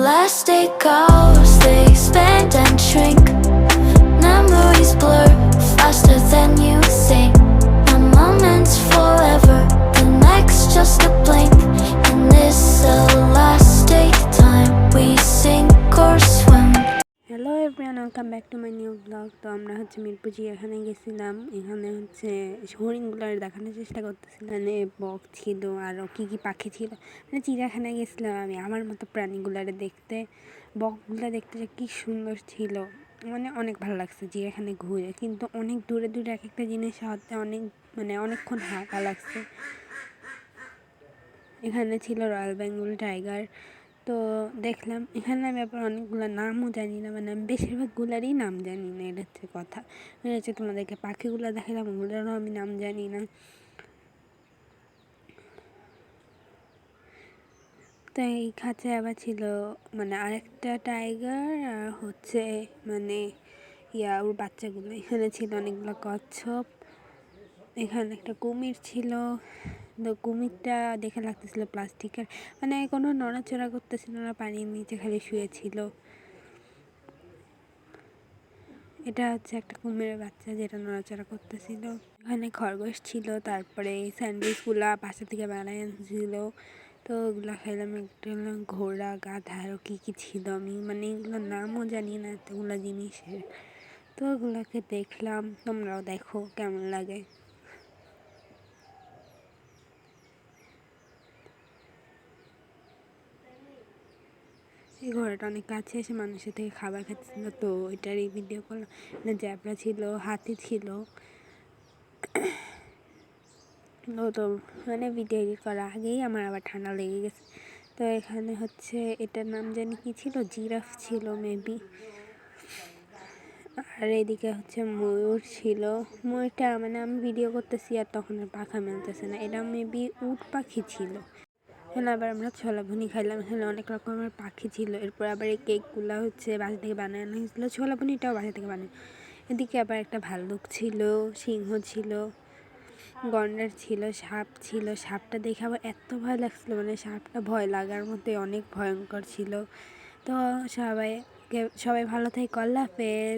Elastic hours, they expand and shrink. Memories blur faster than you think. One moment's forever, the next just a blink. In this elastic time, we sink or swim. Hello everyone, welcome back to my new blog. তো আমরা মিরপুর এখানে গেছিলাম। এখানে হরিণগুলার দেখানোর চেষ্টা করতেছিলাম। মানে বক ছিল, আরও কী কী পাখি ছিল। মানে চিড়িয়াখানায় গেছিলাম আমি আমার মতো প্রাণীগুলারে দেখতে। বকগুলো দেখতে যে কী সুন্দর ছিল, মানে অনেক ভালো লাগছে চিড়িয়াখানায় ঘুরে। কিন্তু অনেক দূরে দূরে এক একটা জিনিস হতে অনেকক্ষণ হাঁটা লাগছে। এখানে ছিল রয়্যাল বেঙ্গল টাইগার। তো দেখলাম এখানে আমি আবার অনেকগুলো নামও জানি না, মানে আমি বেশিরভাগগুলারই নাম জানি না, এটা হচ্ছে কথা। তোমাদেরকে পাখিগুলো দেখালাম, ওগুলোরও আমি নাম জানি না। তো এই খাঁচায় আবার ছিল মানে আরেকটা টাইগার, আর ওর বাচ্চাগুলো। এখানে ছিল অনেকগুলো কচ্ছপ, এখানে একটা কুমির ছিল। তো কুমিরটা দেখে লাগতেছিল প্লাস্টিকের, মানে কোনো নড়াচড়া করতেছিল না, পানির নিচে খালি শুয়েছিল। এটা হচ্ছে একটা কুমিরের বাচ্চা যেটা নড়াচড়া করতেছিল। এখানে খরগোশ ছিল, তারপরে স্যান্ডউইচগুলা বাসা থেকে বানায় আনছিল। তো ওগুলো খাইলাম। একটা ঘোড়া, গাধা, আরও কী কী ছিল, আমি মানে এগুলোর নামও জানি না এতগুলো জিনিসের। তো ওগুলোকে দেখলাম, তোমরাও দেখো কেমন লাগে। এই ঘোড়াটা অনেক কাছে এসে মানুষের থেকে খাবার খাচ্ছিল, তো ওইটারই ভিডিও করলাম। জ্যাবরা ছিল, হাতি ছিল। তো মানে ভিডিও এডিট করার আগেই আমার আবার ঠান্ডা লেগে গেছে। তো এখানে এটার নাম জানি কি ছিল, জিরাফ ছিল মেবি। আর এদিকে ময়ূর ছিল। ময়ূরটা মানে আমি ভিডিও করতেছি আর তখন আর পাখা মেলতেছে না, এটা মেবি উট পাখি ছিল। এখানে আবার আমরা ছোলা ভুনি খাইলাম। এখানে অনেক রকমের পাখি ছিল। এরপর আবার এই কেকগুলো বাসা থেকে বানানো হয়েছিল। ছোলা ভুনিটাও বাসা থেকে বানানো। এদিকে আবার একটা ভাল্লুক ছিল, সিংহ ছিল, গন্ডার ছিল, সাপ ছিল। সাপটা দেখে আবার এত ভয় লাগছিল, মানে সাপটা ভয় লাগার মধ্যে অনেক ভয়ঙ্কর ছিল। তো সবাই ভালো থেকে আল্লাহ হাফেজ।